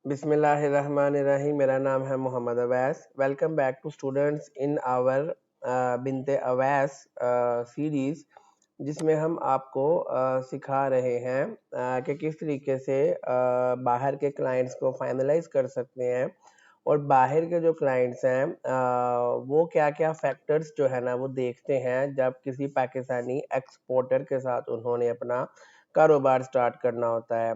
बिस्मिल्लाहिर्रहमानिर्रहीम। मेरा नाम है Mohammad Awais. Welcome back to students in our Binte Awais series, जिसमें हम आपको सिखा रहे हैं कि किस तरीके से बाहर के क्लाइंट्स को फाइनलाइज कर सकते हैं, और बाहर के जो क्लाइंट्स हैं वो क्या क्या फैक्टर्स जो है ना वो देखते हैं जब किसी पाकिस्तानी एक्सपोर्टर के साथ उन्होंने अपना कारोबार स्टार्ट करना होता है।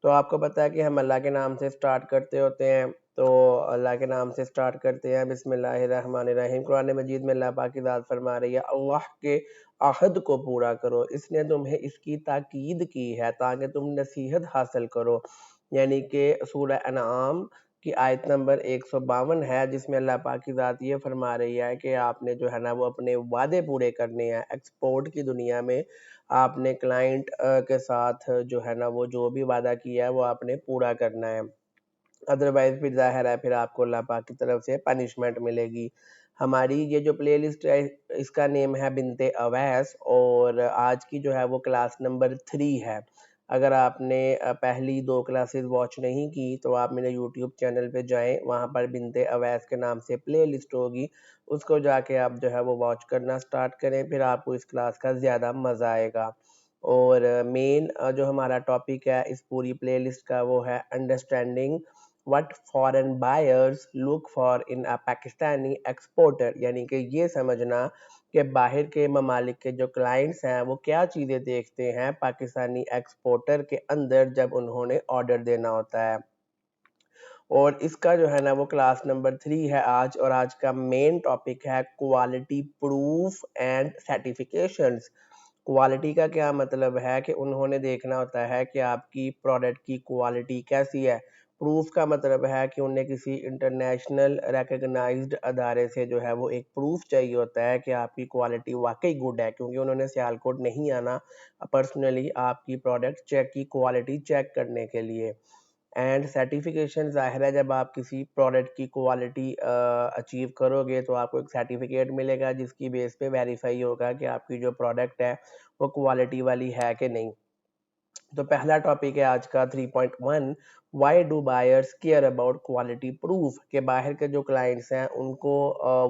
तो आपको पता है कि हम अल्लाह के नाम से स्टार्ट करते होते हैं, तो अल्लाह के नाम से स्टार्ट करते हैं बिस्मिल्लाहिर्रहमानिर्रहीम। कुरान मजीद में अल्लाह पाक की ज़ात फरमा रही है, अल्लाह के अहद को पूरा करो, इसने तुम्हें इसकी ताकीद की है ताकि तुम नसीहत हासिल करो। यानी कि सूरह अनआम की आयत नंबर 152 है, जिसमें अल्लाह पाक की ज़ात ये फरमा रही है कि आपने जो है ना वो अपने वादे पूरे करने हैं। एक्सपोर्ट की दुनिया में आपने क्लाइंट के साथ जो है ना वो जो भी वादा किया है वो आपने पूरा करना है, अदरवाइज फिर जाहिर है फिर आपको अल्लाह पाक की तरफ से पनिशमेंट मिलेगी। हमारी ये जो प्लेलिस्ट है इसका नेम है बिनते अवैस, और आज की जो है वो क्लास नंबर 3 है। अगर आपने पहली 2 क्लासेस वॉच नहीं की तो आप मेरे यूट्यूब चैनल पे जाएं, वहाँ पर बिनते अवैस के नाम से प्लेलिस्ट होगी, उसको जाके आप जो है वो वॉच करना स्टार्ट करें, फिर आपको इस क्लास का ज़्यादा मज़ा आएगा। और मेन जो हमारा टॉपिक है इस पूरी प्लेलिस्ट का वो है understanding what foreign buyers look for in a Pakistani exporter. यानी कि ये समझना कि बाहर के ममालिक के जो क्लाइंट्स हैं वो क्या चीज़ें देखते हैं पाकिस्तानी एक्सपोर्टर के अंदर जब उन्होंने ऑर्डर देना होता है। और इसका जो है ना वो क्लास नंबर 3 है आज, और आज का मेन टॉपिक है quality proof and certifications. Quality का क्या मतलब है कि उन्होंने देखना होता है कि आपकी प्रोडक्ट की क्वालिटी कैसी है। प्रूफ का मतलब है कि उन्हें किसी इंटरनेशनल रिकग्नाइज्ड अदारे से जो है वो एक प्रूफ चाहिए होता है कि आपकी क्वालिटी वाकई गुड है, क्योंकि उन्होंने सियालकोट नहीं आना पर्सनली आपकी प्रोडक्ट चेक की क्वालिटी चेक करने के लिए। एंड सर्टिफिकेशन ज़ाहिर है जब आप किसी प्रोडक्ट की क्वालिटी अचीव करोगे तो आपको एक सर्टिफिकेट मिलेगा, जिसकी बेस पे वेरीफाई होगा कि आपकी जो प्रोडक्ट है वो क्वालिटी वाली है कि नहीं। तो पहला टॉपिक है आज का 3.1, why do buyers care about quality proof. के बाहर के जो क्लाइंट्स हैं उनको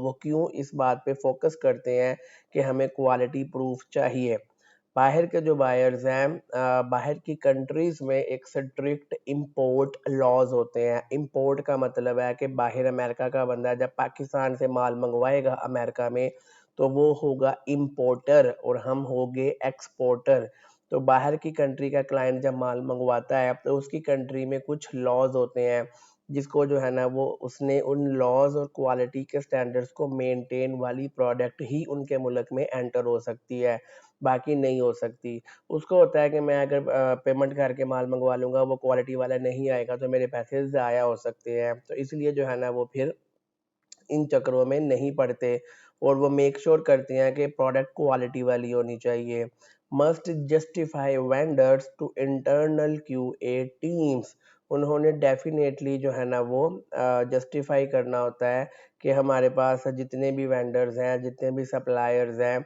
वो क्यों इस बात पे फोकस करते हैं कि हमें क्वालिटी प्रूफ चाहिए। बाहर के जो बायर्स हैं बाहर की कंट्रीज में एक स्ट्रिक्ट इंपोर्ट लॉज होते हैं। इंपोर्ट का मतलब है कि बाहर अमेरिका का बंदा जब पाकिस्तान से माल मंगवाएगा अमेरिका में तो वो होगा इंपोर्टर और हम होंगे एक्सपोर्टर। तो बाहर की कंट्री का क्लाइंट जब माल मंगवाता है तो उसकी कंट्री में कुछ लॉज होते हैं, जिसको जो है ना वो उसने उन लॉज और क्वालिटी के स्टैंडर्ड्स को मेंटेन वाली प्रोडक्ट ही उनके मुल्क में एंटर हो सकती है, बाकी नहीं हो सकती। उसको होता है कि मैं अगर पेमेंट करके माल मंगवा लूँगा, वो क्वालिटी वाला नहीं आएगा तो मेरे पैसे ज़ाया हो सकते हैं। तो इसलिए जो है ना वो फिर इन चक्करों में नहीं पड़ते, और वो मेक श्योर करते हैं कि प्रोडक्ट क्वालिटी वाली होनी चाहिए। Must justify vendors to internal QA teams. उन्होंने डेफिनेटली जो है ना वो जस्टिफाई करना होता है कि हमारे पास जितने भी वेंडर्स हैं, जितने भी सप्लायर्स हैं,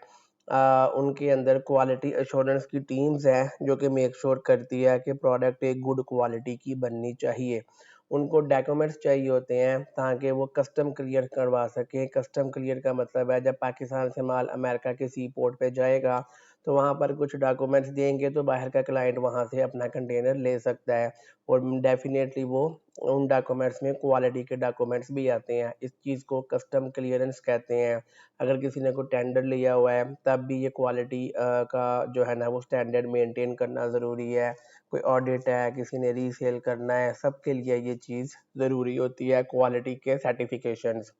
उनके अंदर क्वालिटी एश्योरेंस की टीम्स हैं जो कि मेक श्योर करती है कि प्रोडक्ट एक गुड क्वालिटी की बननी चाहिए। उनको डॉक्यूमेंट्स चाहिए होते हैं ताकि वो कस्टम क्लियर करवा सकें। कस्टम क्लियर का मतलब है जब पाकिस्तान से माल अमेरिका के सी पोर्ट पे जाएगा तो वहाँ पर कुछ डॉक्यूमेंट्स देंगे तो बाहर का क्लाइंट वहाँ से अपना कंटेनर ले सकता है, और डेफिनेटली वो उन डॉक्यूमेंट्स में क्वालिटी के डॉक्यूमेंट्स भी आते हैं। इस चीज़ को कस्टम क्लियरेंस कहते हैं। अगर किसी ने कोई टेंडर लिया हुआ है तब भी ये क्वालिटी का जो है ना वो स्टैंडर्ड मेंटेन करना ज़रूरी है। कोई ऑडिट है, किसी ने रीसेल करना है, सबके लिए ये चीज़ ज़रूरी होती है, क्वालिटी के सर्टिफिकेशंस।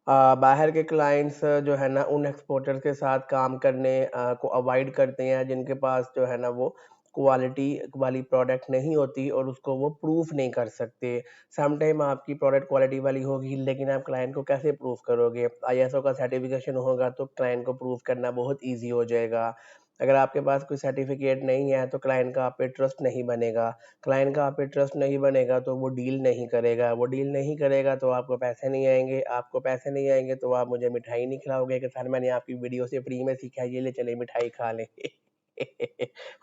बाहर के क्लाइंट्स जो है ना उन एक्सपोर्टर्स के साथ काम करने को अवॉइड करते हैं जिनके पास जो है ना वो क्वालिटी वाली प्रोडक्ट नहीं होती और उसको वो प्रूफ नहीं कर सकते। समटाइम आपकी प्रोडक्ट क्वालिटी वाली होगी लेकिन आप क्लाइंट को कैसे प्रूफ करोगे? आईएसओ का सर्टिफिकेशन होगा तो क्लाइंट को प्रूफ करना बहुत ईजी हो जाएगा। अगर आपके पास कोई सर्टिफिकेट नहीं है तो क्लाइंट का आप पे ट्रस्ट नहीं बनेगा। क्लाइंट का आप पे ट्रस्ट नहीं बनेगा तो वो डील नहीं करेगा। वो डील नहीं करेगा तो आपको पैसे नहीं आएँगे। आपको पैसे नहीं आएँगे तो आप मुझे मिठाई नहीं खिलाओगे कि सर मैंने आपकी वीडियो से फ्री में सीखा है, ये ले चलिए मिठाई खा लें।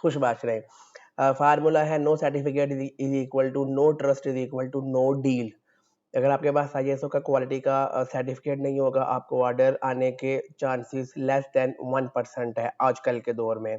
खुश बाश रहें। फार्मूला है no certificate is equal to no trust is equal to no deal. अगर आपके पास आईएसओ का क्वालिटी का सर्टिफिकेट नहीं होगा, आपको ऑर्डर आने के चांसेस लेस देन 1% है आजकल के दौर में।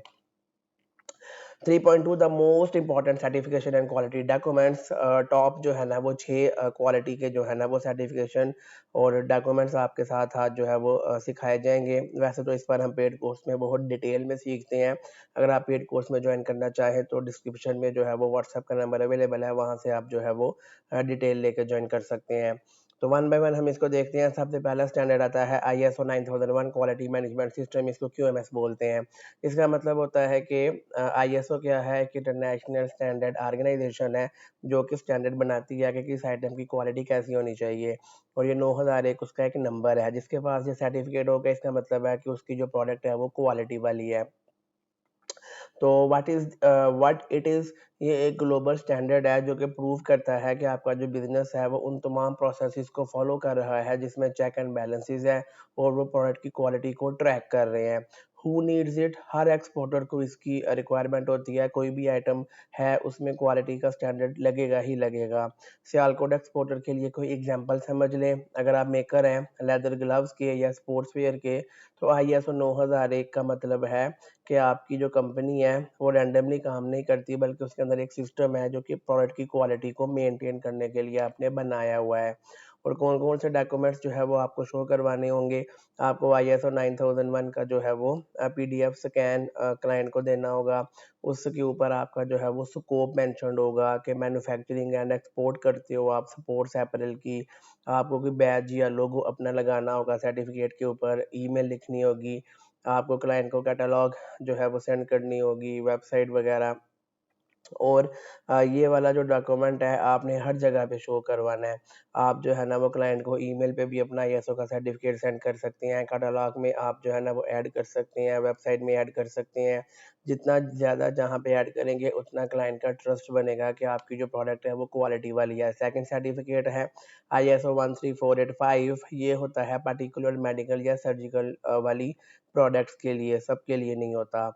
3.2 the most important certification and quality documents. Top जो है ना वो 6 क्वालिटी के जो है ना वो सर्टिफिकेशन और डॉक्यूमेंट्स आपके साथ आज जो है वो सिखाए जाएंगे। वैसे तो इस पर हम पेड कोर्स में बहुत डिटेल में सीखते हैं। अगर आप पेड कोर्स में ज्वाइन करना चाहें तो डिस्क्रिप्शन में जो है वो व्हाट्सएप का नंबर अवेलेबल है, वहाँ से आप जो है वो डिटेल लेके ज्वाइन कर सकते हैं। तो वन बाय वन हम इसको देखते हैं। सबसे पहला स्टैंडर्ड आता है ISO 9001 क्वालिटी मैनेजमेंट सिस्टम, इसको QMS बोलते हैं। इसका मतलब होता है कि ISO क्या है कि इंटरनेशनल स्टैंडर्ड ऑर्गेनाइजेशन है जो कि स्टैंडर्ड बनाती है कि किस आइटम की क्वालिटी कैसी होनी चाहिए। और ये 9001 उसका एक नंबर है। जिसके पास ये सर्टिफिकेट होगा इसका मतलब है कि उसकी जो प्रोडक्ट है वो क्वालिटी वाली है। तो व्हाट इट इज़, ये एक ग्लोबल स्टैंडर्ड है जो कि प्रूव करता है कि आपका जो बिजनेस है वो उन तमाम प्रोसेसेस को फॉलो कर रहा है जिसमें चेक एंड बैलेंसेस है और वो प्रोडक्ट की क्वालिटी को ट्रैक कर रहे हैं। Who needs it, her exporter को इसकी रिक्वायरमेंट होती है। कोई भी आइटम है उसमें क्वालिटी का स्टैंडर्ड लगेगा ही लगेगा। सियालकोट एक्सपोर्टर के लिए कोई एग्जांपल समझ लें। अगर आप मेकर हैं लेदर ग्लव्स के या स्पोर्ट्स वेयर के, तो ISO 9001 का मतलब है कि आपकी जो कंपनी है वो रैंडमली काम नहीं करती, बल्कि उसके अंदर एक सिस्टम है जो कि प्रोडक्ट की क्वालिटी को मेंटेन करने के लिए आपने बनाया हुआ है। और कौन कौन से डॉक्यूमेंट्स जो है वो आपको शो करवाने होंगे। आपको ISO 9001 का जो है वो PDF स्कैन क्लाइंट को देना होगा। उसके ऊपर आपका जो है वो स्कोप मेंशन्ड होगा कि मैन्युफैक्चरिंग एंड एक्सपोर्ट करते हो आप स्पोर्ट्स अपैरल की। आपको कोई बैज या लोगो अपना लगाना होगा सर्टिफिकेट के ऊपर, ईमेल लिखनी होगी, आपको क्लाइंट को कैटलॉग जो है वो सेंड करनी होगी, वेबसाइट वगैरह। और ये वाला जो डॉक्यूमेंट है आपने हर जगह पे शो करवाना है। आप जो है ना वो क्लाइंट को ईमेल पे भी अपना ISO का सर्टिफिकेट सेंड कर सकते हैं, कैटलॉग में आप जो है ना वो ऐड कर सकते हैं, वेबसाइट में ऐड कर सकते हैं। जितना ज़्यादा जहाँ पे ऐड करेंगे उतना क्लाइंट का ट्रस्ट बनेगा कि आपकी जो प्रोडक्ट है वो क्वालिटी वाली है। सेकंड सर्टिफिकेट है ISO 13485। ये होता है पर्टिकुलर मेडिकल या सर्जिकल वाली प्रोडक्ट्स के लिए, सबके लिए नहीं होता।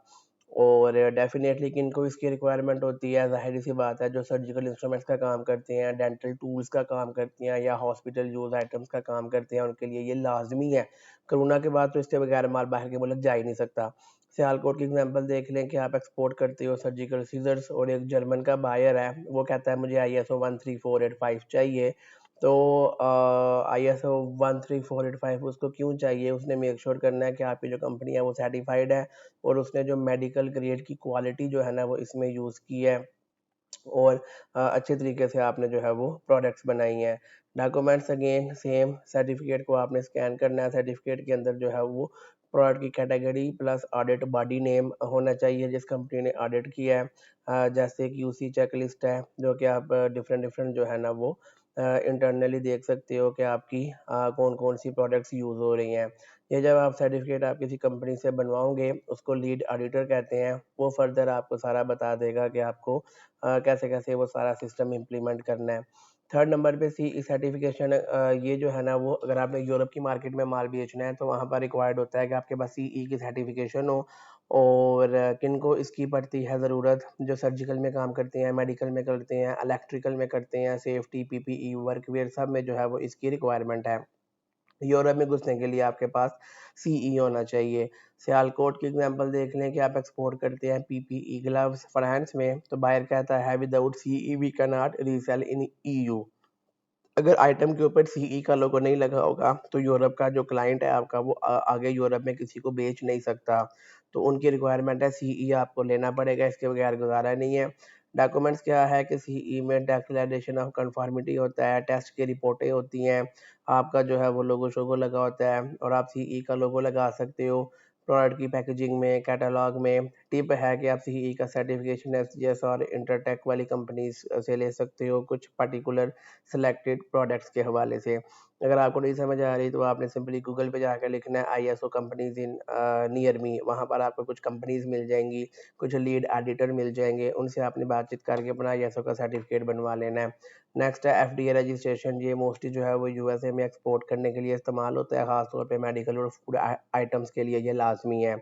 और डेफ़िनेटली किनको इसकी रिक्वायरमेंट होती है, ज़ाहिर-सी बात है जो सर्जिकल इंस्ट्रूमेंट्स का काम करते हैं, डेंटल टूल्स का काम करती हैं या हॉस्पिटल यूज़ आइटम्स का काम करते हैं, उनके लिए ये लाज़मी है। कोरोना के बाद तो इसके बगैर माल बाहर के मुल्क जा ही नहीं सकता। सियालकोट की एग्ज़ाम्पल देख लें कि आप एक्सपोर्ट करते हो सर्जिकल सीज़र्स और एक जर्मन का बायर है, वो कहता है मुझे ISO 13485 चाहिए। तो ISO 13485 उसको क्यों चाहिए? उसने मेक श्योर करना है कि आपकी जो कंपनी है वो सर्टिफ़ाइड है और उसने जो मेडिकल ग्रेड की क्वालिटी जो है ना वो इसमें यूज़ की है और अच्छे तरीके से आपने जो है वो प्रोडक्ट्स बनाई हैं। डॉक्यूमेंट्स अगेन सेम, सर्टिफिकेट को आपने स्कैन करना है। सर्टिफिकेट के अंदर जो है वो प्रोडक्ट की category plus audit body name होना चाहिए जिस कंपनी ने ऑडिट किया है। जैसे QC चेकलिस्ट है जो कि आप डिफरेंट डिफरेंट जो है ना वो इंटरनली देख सकते हो कि आपकी कौन कौन सी प्रोडक्ट्स यूज़ हो रही हैं। ये जब आप सर्टिफिकेट आप किसी कंपनी से बनवाओगे उसको लीड ऑडिटर कहते हैं। वो फर्दर आपको सारा बता देगा कि आपको कैसे कैसे वो सारा सिस्टम इम्प्लीमेंट करना है। थर्ड नंबर पे CE सर्टिफिकेशन, ये जो है ना वो अगर आपने यूरोप की मार्केट में माल बेचना है तो वहाँ पर रिक्वायर्ड होता है कि आपके पास CE की सर्टिफिकेशन हो। और किनको इसकी पड़ती है ज़रूरत, जो सर्जिकल में काम करते हैं, मेडिकल में करते हैं, इलेक्ट्रिकल में करते हैं, सेफ्टी PPE वर्कवेयर सब में जो है वो इसकी रिक्वायरमेंट है। यूरोप में घुसने के लिए आपके पास CE होना चाहिए। सियालकोट की एग्जांपल देख लें कि आप एक्सपोर्ट करते हैं PPE ग्लव्स फ्रांस में, तो बायर कहता है without CE we can not resell in EU। अगर आइटम के ऊपर CE का लोगो नहीं लगा होगा तो यूरोप का जो क्लाइंट है आपका वो आगे यूरोप में किसी को बेच नहीं सकता। तो उनकी रिक्वायरमेंट है CE आपको लेना पड़ेगा, इसके बगैर गुजारा नहीं है। डॉक्यूमेंट्स क्या है कि CE में डिक्लेरेशन ऑफ कंफर्मिटी होता है, टेस्ट की रिपोर्टें होती हैं, आपका जो है वो लोगो शोगो लगा होता है और आप CE का लोगो लगा सकते हो प्रोडक्ट की पैकेजिंग में, कैटलॉग में। टिप है कि आप CE का सर्टिफिकेशन SGS और इंटरटेक वाली कंपनीज से ले सकते हो कुछ पर्टिकुलर सिलेक्टेड प्रोडक्ट्स के हवाले से। अगर आपको नहीं समझ आ रही तो आपने सिंपली गूगल पे जाकर लिखना है ISO companies in near me, वहाँ पर आपको कुछ कंपनीज मिल जाएंगी, कुछ लीड एडिटर मिल जाएंगे, उनसे आपने बातचीत करके अपना ISO का सर्टिफिकेट बनवा लेना है। नेक्स्ट है FDA रजिस्ट्रेशन। ये मोस्टली जो है वो USA में एक्सपोर्ट करने के लिए इस्तेमाल होता है, खासतौर पे मेडिकल और फूड आइटम्स के लिए ये लाजमी है।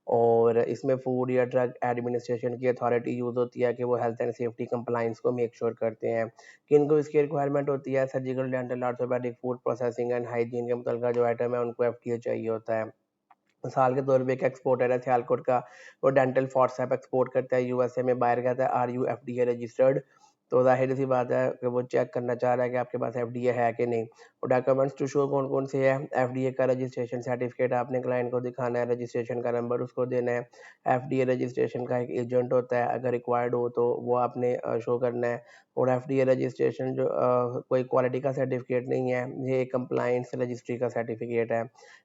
और इसमें फूड या ड्रग एडमिनिस्ट्रेशन की अथॉरिटी यूज़ होती है कि वो हेल्थ एंड सेफ्टी कंप्लाइंस को मेक श्योर करते हैं। किनको इसकी रिक्वायरमेंट होती है? Surgical, dental, orthopaedic, food processing and hygiene के मुतल्लिका जो आइटम है उनको एफडीए चाहिए होता है। मिसाल के तौर पे एक एक्सपोर्टर है सियालकोट का, वो डेंटल फॉर्सेप एक्सपोर्ट करता है यूएसए में, बाहर कहता है आर यू एफडीए रजिस्टर्ड, तो जाहिर सी बात है कि वो चेक करना चाह रहा है कि आपके पास एफडीए है कि नहीं। और डॉक्यूमेंट्स टू शो कौन कौन से है? एफडीए का रजिस्ट्रेशन सर्टिफिकेट आपने क्लाइंट को दिखाना है, रजिस्ट्रेशन का नंबर उसको देना है। एफडीए रजिस्ट्रेशन का एक एजेंट होता है, अगर रिक्वायर्ड हो तो वो आपने शो करना है। और एफडीए रजिस्ट्रेशन जो कोई क्वालिटी का सर्टिफिकेट नहीं है, ये कंप्लाइंस रजिस्ट्री का सर्टिफिकेट है।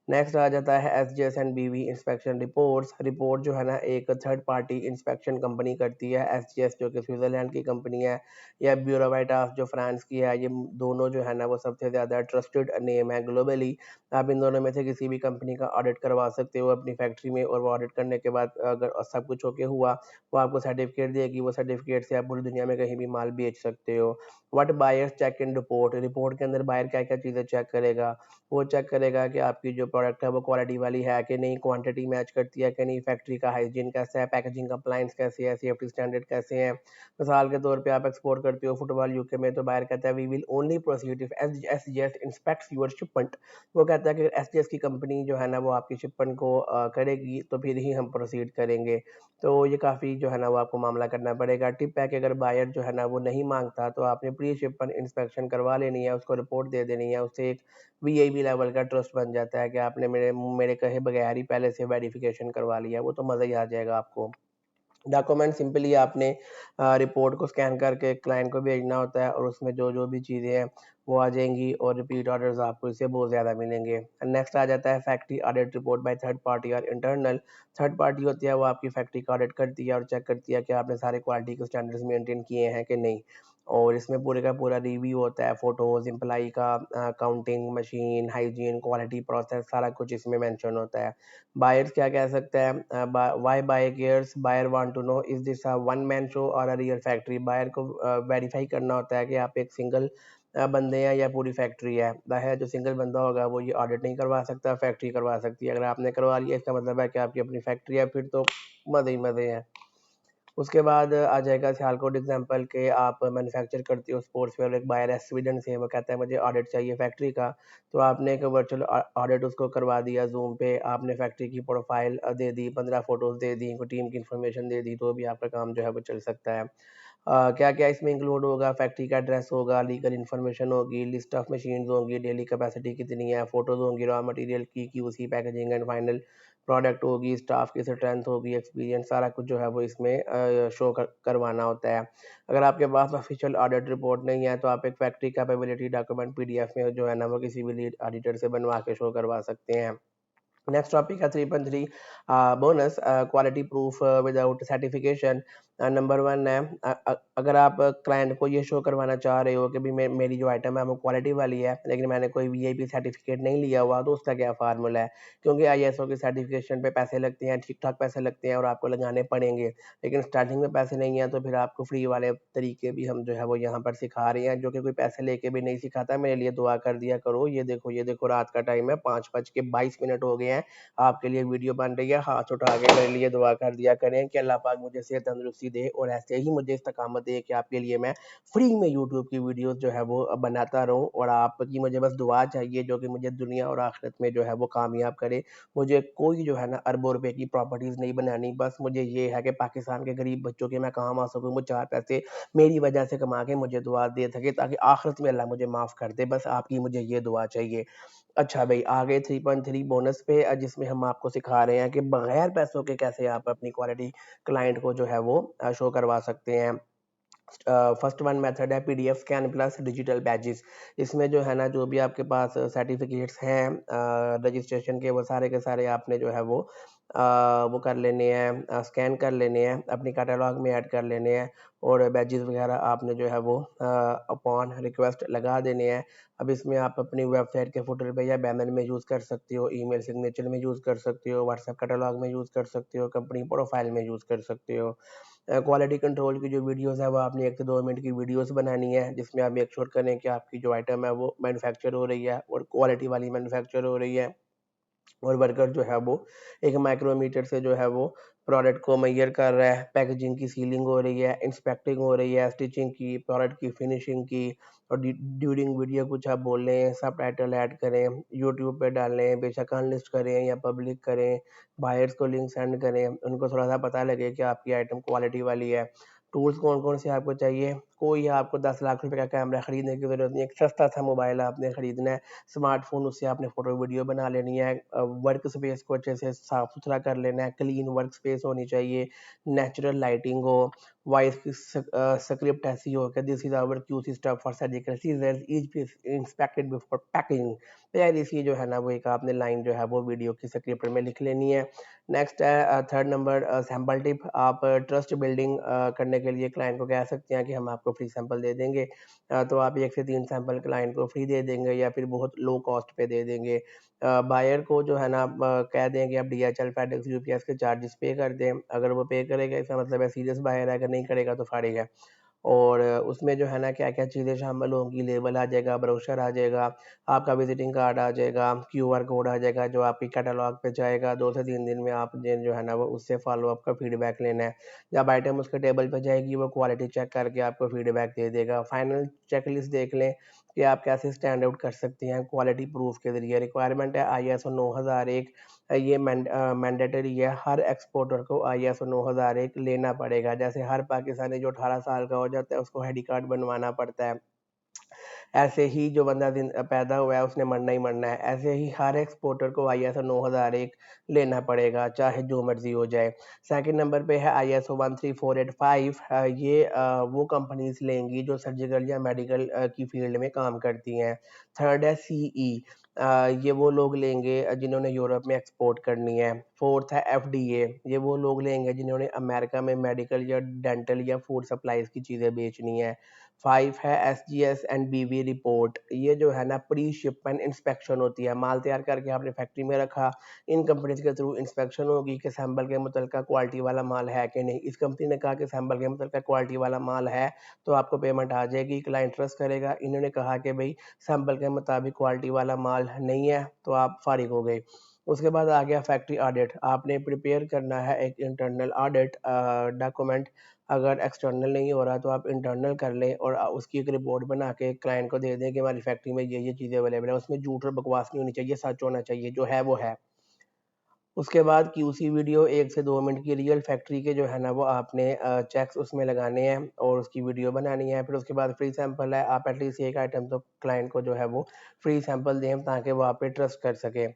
नेक्स्ट आ जाता है एसजीएस एंड बीवी इंस्पेक्शन रिपोर्ट्स। रिपोर्ट जो है ना एक थर्ड पार्टी इंस्पेक्शन कंपनी करती है, एसजीएस जो कि स्विट्जरलैंड की कंपनी है, या ब्यूरो वाइटास जो फ्रांस की है। ये दोनों जो है ना वो सबसे ज़्यादा ट्रस्टेड नेम है ग्लोबली। आप इन दोनों में से किसी भी कंपनी का ऑडिट करवा सकते हो अपनी फैक्ट्री में, और वो ऑडिट करने के बाद अगर सब कुछ ओके हुआ, वो आपको सर्टिफिकेट देगी। वो सर्टिफिकेट से आप पूरी दुनिया में कहीं भी माल बेच सकते हो। What buyers check in report. Report के अंदर बायर क्या क्या चीज़ें चेक करेगा? वो चेक करेगा कि आपकी जो प्रोडक्ट है वो क्वालिटी वाली है कि नहीं, क्वांटिटी मैच करती है कि नहीं, फैक्ट्री का हाइजीन कैसा है, पैकेजिंग कंप्लाइंस कैसी है, सेफ्टी स्टैंडर्ड कैसे हैं। मिसाल के तौर पे आप एक्सपोर्ट करते हो फुटबॉल यूके में, तो बायर कहता है we will only proceed if SGS inspects your shipment. वो कहता है कि एसजीएस की कंपनी जो है ना वो आपकी शिपमेंट को करेगी तो फिर ही हम प्रोसीड करेंगे। तो ये काफ़ी जो है ना वो आपको मामला करना पड़ेगा। टिप है कि अगर बायर जो है ना वो नहीं मांगता तो आपने प्री शिपमेंट इंस्पेक्शन करवा लेनी है, उसको रिपोर्ट दे देनी है। उससे एक वीआईपी लेवल का ट्रस्ट बन जाता है कि आपने मेरे कहे बगैर ही पहले से वेरिफिकेशन करवा लिया, वो तो मज़ा ही आ जाएगा आपको। डॉक्यूमेंट सिंपली आपने रिपोर्ट को स्कैन करके क्लाइंट को भेजना होता है, और उसमें जो जो भी चीज़ें हैं वो आ जाएंगी, और रिपीट ऑर्डर्स आपको इससे बहुत ज़्यादा मिलेंगे। नेक्स्ट आ जाता है factory audit report by third party और इंटरनल। थर्ड पार्टी होती है वो आपकी फैक्ट्री का ऑडिट करती है और चेक करती है कि आपने सारे क्वालिटी के स्टैंडर्ड्स मेंटेन किए हैं कि नहीं। और इसमें पूरे का पूरा रिव्यू होता है, फोटोज, एम्प्लाई का counting, machine, hygiene, quality process, सारा कुछ इसमें मेंशन होता है। बायर्स क्या कह सकता है? Why buyer cares? Buyer want to know is this a one man show or a real factory. Buyer को वेरीफाई करना होता है कि आप एक सिंगल बंदे हैं या पूरी फैक्ट्री है। है जो सिंगल बंदा होगा वो ये ऑडिट नहीं करवा सकता, फैक्ट्री करवा सकती है। अगर आपने करवा लिया इसका मतलब है कि आपकी अपनी फैक्ट्री है, फिर तो मज़े ही मज़े हैं। उसके बाद आ जाएगा सियालकोट एग्जाम्पल के आप मैन्युफैक्चर करती हो स्पोर्ट्स वेयर। एक बायर है स्वीडन से, वो कहता है मुझे ऑडिट चाहिए फैक्ट्री का, तो आपने एक वर्चुअल ऑडिट उसको करवा दिया जूम पे। आपने फैक्ट्री की प्रोफाइल दे दी, 15 फोटोज दे दी, कोई टीम की इन्फॉर्मेशन दे दी, तो भी आपका काम जो है वो चल सकता है। क्या क्या इसमें इंक्लूड होगा? फैक्ट्री का एड्रेस होगा, लीगल इन्फॉर्मेशन होगी, लिस्ट ऑफ मशीन्स होंगी, डेली कैपेसिटी कितनी है, फोटोज होंगी, रॉ मटेरियल की QC, packaging and final product होगी, स्टाफ की स्ट्रेंथ होगी, एक्सपीरियंस, सारा कुछ जो है वो इसमें शो करवाना होता है। अगर आपके पास ऑफिशियल ऑडिट रिपोर्ट नहीं है तो आप एक फैक्ट्री कैपेबिलिटी डॉक्यूमेंट पीडीएफ में जो है ना वो किसी भी लीड ऑडिटर से बनवा के शो करवा सकते हैं। नेक्स्ट टॉपिक है 3.3 bonus quality proof without certification. Number one है, अगर आप क्लाइंट को ये शो करवाना चाह रहे हो कि भी मेरी जो आइटम है वो क्वालिटी वाली है, लेकिन मैंने कोई वीआईपी सर्टिफिकेट नहीं लिया हुआ, तो उसका क्या फार्मूला है? क्योंकि आईएसओ की सर्टिफिकेशन पे पैसे लगते हैं, ठीक ठाक पैसे लगते हैं, और आपको लगाने पड़ेंगे। लेकिन स्टार्टिंग में पैसे नहीं है तो फिर आपको फ्री वाले तरीके भी हम जो है वो यहाँ पर सिखा रहे हैं, जो कि कोई पैसे लेके भी नहीं सिखाता। मेरे लिए दुआ कर दिया करो। ये देखो रात का टाइम है, 5:22 हो गए हैं, आपके लिए वीडियो बन रही है, हाथ उठा के मेरे लिए दुआ कर दिया करें कि अल्लाह पाक मुझे सेहत तंदुरुस्ती दे, और ऐसे ही मुझे इस्तकामत दे कि आपके लिए मैं फ्री में यूट्यूब की वीडियोस जो है वो बनाता रहूं। और आपकी मुझे बस दुआ चाहिए जो कि मुझे दुनिया और आखिरत में जो है वो कामयाब करे। मुझे कोई जो है ना अरबों रुपए की प्रॉपर्टीज नहीं बनानी, बस मुझे ये है कि पाकिस्तान के गरीब बच्चों के मैं काम आ सकूं, वो 4 पैसे मेरी वजह से कमा के मुझे दुआ दे सके, ताकि आखिरत में अल्लाह मुझे माफ़ कर दे। बस आपकी मुझे ये दुआ चाहिए। अच्छा भाई, आगे 3.3 बोनस पे जिसमें हम आपको सिखा रहे हैं कि बगैर पैसों के कैसे आप अपनी क्वालिटी क्लाइंट को जो है वो शो करवा सकते हैं। फर्स्ट वन मेथड है PDF scan plus digital badges. इसमें जो है ना जो भी आपके पास सर्टिफिकेट्स हैं रजिस्ट्रेशन के, वो सारे के सारे आपने जो है वो कर लेने हैं, स्कैन कर लेने हैं, अपनी कैटलॉग में ऐड कर लेने हैं, और बैजेस वगैरह आपने जो है वो अपॉन रिक्वेस्ट लगा देने हैं। अब इसमें आप अपनी वेबसाइट के फुटर पे या बैनर में यूज़ कर सकते हो, ईमेल सिग्नेचर में यूज़ कर सकते हो, व्हाट्सएप कैटलॉग में यूज़ कर सकते हो, कंपनी प्रोफाइल में यूज़ कर सकते हो। क्वालिटी कंट्रोल की जो वीडियोस है वो आपने 1 से 2 मिनट की वीडियोस बनानी है, जिसमें आप मेक श्योर करें कि आपकी जो आइटम है वो मैन्युफैक्चर हो रही है और क्वालिटी वाली मैन्युफैक्चर हो रही है। और वर्कर जो है वो एक माइक्रोमीटर से जो है वो प्रोडक्ट को मेजर कर रहा है, पैकेजिंग की सीलिंग हो रही है, इंस्पेक्टिंग हो रही है, स्टिचिंग की, प्रोडक्ट की फिनिशिंग की। और ड्यूरिंग वीडियो कुछ आप बोल रहे हैं, सब टाइटल ऐड करें, यूट्यूब पे डालें, बेशक अनलिस्ट करें या पब्लिक करें, बायर्स को लिंक सेंड करें, उनको थोड़ा सा पता लगे कि आपकी आइटम क्वालिटी वाली है। टूल्स कौन कौन से आपको चाहिए? कोई आपको 10 लाख रुपए का कैमरा खरीदने की जरूरत नहीं है, एक सस्ता सा मोबाइल आपने खरीदना है, स्मार्टफोन, उससे आपने फोटो वीडियो बना लेनी है। वर्क स्पेस को अच्छे से साफ सुथरा कर लेना है, क्लीन वर्क स्पेस होनी चाहिए, नेचुरल लाइटिंग हो, वॉइस की स्क्रिप्ट ऐसी हो कि this is our QC stuff for surgical scissors each piece inspected before packing. यार इसी जो है ना वो एक आपने लाइन जो है वो वीडियो की स्क्रिप्ट में लिख लेनी है। नेक्स्ट है थर्ड नंबर सैम्पल टिप। आप ट्रस्ट बिल्डिंग करने के लिए क्लाइंट को कह सकते हैं कि हम आपको फ्री सैंपल दे देंगे। तो आप 1 से 3 सैंपल क्लाइंट को फ्री दे देंगे या फिर बहुत लो कॉस्ट पे दे देंगे। बायर को जो है ना कह दें कि आप डीएचएल, फेडेक्स, यूपीएस के चार्जेस पे कर दें। अगर वो पे करेगा इसका मतलब है सीरियस बायर है, अगर नहीं करेगा तो फाड़ेगा है। और उसमें जो है ना क्या-क्या चीज़ें शामिल होंगी, लेबल आ जाएगा, ब्रोशर आ जाएगा, आपका विजिटिंग कार्ड आ जाएगा, क्यूआर कोड आ जाएगा जो आपकी कैटलॉग पे जाएगा। 2 से 3 दिन में आपने जो है ना वो उससे फ़ॉलो-अप का फीडबैक लेना है। जब आइटम उसके टेबल पे जाएगी वो क्वालिटी चेक करके आपको फीडबैक दे देगा। फाइनल चेकलिस्ट देख लें कि आप कैसे स्टैंड आउट कर सकते हैं क्वालिटी प्रूफ के ज़रिए। रिक्वायरमेंट है आईएसओ 9001, ये मैंडेटरी है, हर एक्सपोर्टर को आईएसओ 9001 लेना पड़ेगा। जैसे हर पाकिस्तानी जो 18 साल का हो जाता है उसको आईडी कार्ड बनवाना पड़ता है, ऐसे ही जो बंदा पैदा हुआ है उसने मरना ही मरना है। ऐसे ही हर एक्सपोर्टर को आईएसओ 9001 लेना पड़ेगा, चाहे जो मर्जी हो जाए। सेकंड नंबर पे है आईएसओ 13485। ये वो कंपनीज लेंगी जो सर्जिकल या मेडिकल की फील्ड में काम करती हैं। थर्ड है सीई। ये वो लोग लेंगे जिन्होंने यूरोप में एक्सपोर्ट करनी है। फोर्थ है एफडीए। ये वो लोग लेंगे जिन्होंने अमेरिका में मेडिकल या डेंटल या फूड सप्लाईज की चीज़ें बेचनी है। 5 है एसजीएस एंड बीवी रिपोर्ट। ये जो है ना प्री शिपमेंट इंस्पेक्शन होती है, माल तैयार करके आपने फैक्ट्री में रखा, इन कंपनीज के थ्रू इंस्पेक्शन होगी कि सैंपल के मुतलका क्वालिटी वाला माल है कि नहीं। इस कंपनी ने कहा कि सैंपल के मुतलका क्वालिटी वाला माल है तो आपको पेमेंट आ जाएगी, क्लाइंट ट्रस्ट करेगा। इन्होंने कहा कि भाई सैंपल के मुताबिक क्वालिटी वाला माल नहीं है तो आप फारिग हो गए। उसके बाद आ गया फैक्ट्री ऑडिट। आपने प्रिपेयर करना है एक इंटरनल ऑडिट डॉक्यूमेंट। अगर एक्सटर्नल नहीं हो रहा तो आप इंटरनल कर लें और उसकी एक रिपोर्ट बना के क्लाइंट को दे दें कि हमारी फैक्ट्री में ये चीज़ें अवेलेबल है। उसमें झूठ और बकवास नहीं होनी चाहिए, सच होना चाहिए, जो है वो है। उसके बाद क्यूसी वीडियो 1 से 2 मिनट की रियल फैक्ट्री के जो है ना वो आपने चेक्स उसमें लगाने हैं और उसकी वीडियो बनानी है। फिर उसके बाद फ्री सैंपल है, आप एटलीस्ट एक आइटम तो क्लाइंट को जो है वो फ्री सैंपल दें ताकि वो आप पे ट्रस्ट कर सके।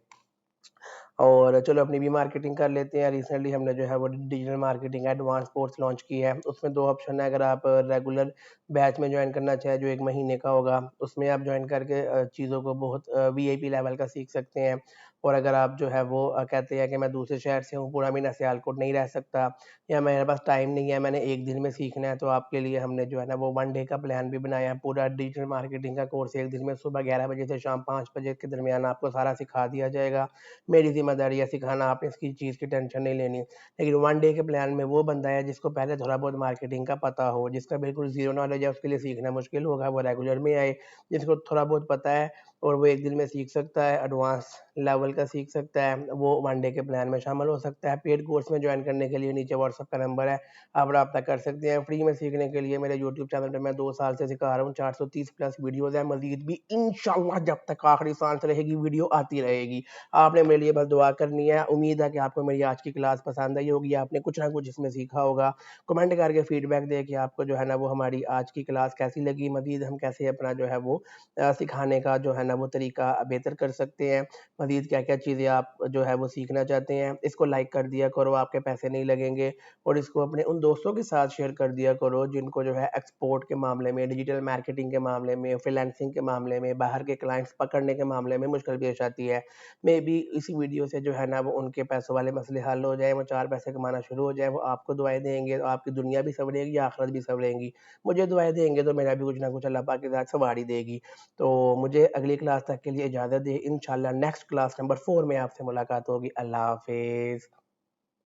और चलो अपनी भी मार्केटिंग कर लेते हैं। रिसेंटली हमने जो है वो digital marketing advance course launch की है। उसमें 2 ऑप्शन है, अगर आप रेगुलर बैच में जॉइन करना चाहें जो 1 महीने का होगा, उसमें आप जॉइन करके चीज़ों को बहुत वीआईपी लेवल का सीख सकते हैं। और अगर आप जो है वो कहते हैं कि मैं दूसरे शहर से हूँ, पूरा महीना सियालकोट नहीं रह सकता या मेरे पास टाइम नहीं है, मैंने 1 दिन में सीखना है, तो आपके लिए हमने जो है ना वो 1 डे का प्लान भी बनाया है। पूरा डिजिटल मार्केटिंग का कोर्स 1 दिन में सुबह 11 बजे से शाम 5 बजे के दरमियान आपको सारा सिखा दिया जाएगा। मेरी ज़िम्मेदारी है सिखाना, आपने इसकी चीज़ की टेंशन नहीं लेनी। लेकिन 1 डे के प्लान में वो बंदा है जिसको पहले थोड़ा बहुत मार्केटिंग का पता हो, जिसका बिल्कुल ज़ीरो नॉलेज है, उसके लिए सीखना मुश्किल होगा, वो रेगुलर में आए। जिसको थोड़ा बहुत पता है और वो 1 दिन में सीख सकता है, एडवांस लेवल का सीख सकता है, वो 1 डे के प्लान में शामिल हो सकता है। पेड कोर्स में जॉइन करने के लिए नीचे व्हाट्सएप का नंबर है, आप राब्ता कर सकते हैं। फ्री में सीखने के लिए मेरे यूट्यूब चैनल पे मैं 2 साल से सिखा रहा हूँ, 430 प्लस वीडियोज़ हैं, मज़ीद भी इंशाल्लाह जब तक आखिरी सांस रहेगी वीडियो आती रहेगी। आपने मेरे लिए बस दुआ करनी है। उम्मीद है कि आपको मेरी आज की क्लास पसंद आई होगी, आपने कुछ ना कुछ इसमें सीखा होगा। कमेंट करके फीडबैक दें कि आपको जो है ना वो हमारी आज की क्लास कैसी लगी, मज़ीद हम कैसे अपना जो है वो सिखाने का जो है ना वो तरीका बेहतर कर सकते हैं। मज़ीद क्या-क्या चीज़ें आप जो है वो सीखना चाहते हैं। इसको लाइक कर दिया करो, आपके पैसे नहीं लगेंगे। और इसको अपने उन दोस्तों के साथ शेयर कर दिया करो जिनको जो है एक्सपोर्ट के मामले में, डिजिटल मार्केटिंग के मामले में, फ्रीलांसिंग के मामले में, बाहर के क्लाइंट्स पकड़ने के मामले में मुश्किल पेश आती है। मे बी इसी वीडियो से जो है ना वो उनके पैसों वाले मसले हल हो जाए, वो 4 पैसे कमाना शुरू हो जाए, वो आपको दुआएँ देंगे तो आपकी दुनिया भी सँवरेगी, आखिरत भी सँवरेगी। मुझे दुआएँ देंगे तो मेरा भी कुछ ना कुछ अल्लाह पाक के साथ सँवार ही देगी। तो मुझे अगली क्लास तक के लिए इजाज़त दें। इंशाअल्लाह नेक्स्ट क्लास नंबर 4 में आपसे मुलाकात होगी। अल्लाह हाफ़िज़।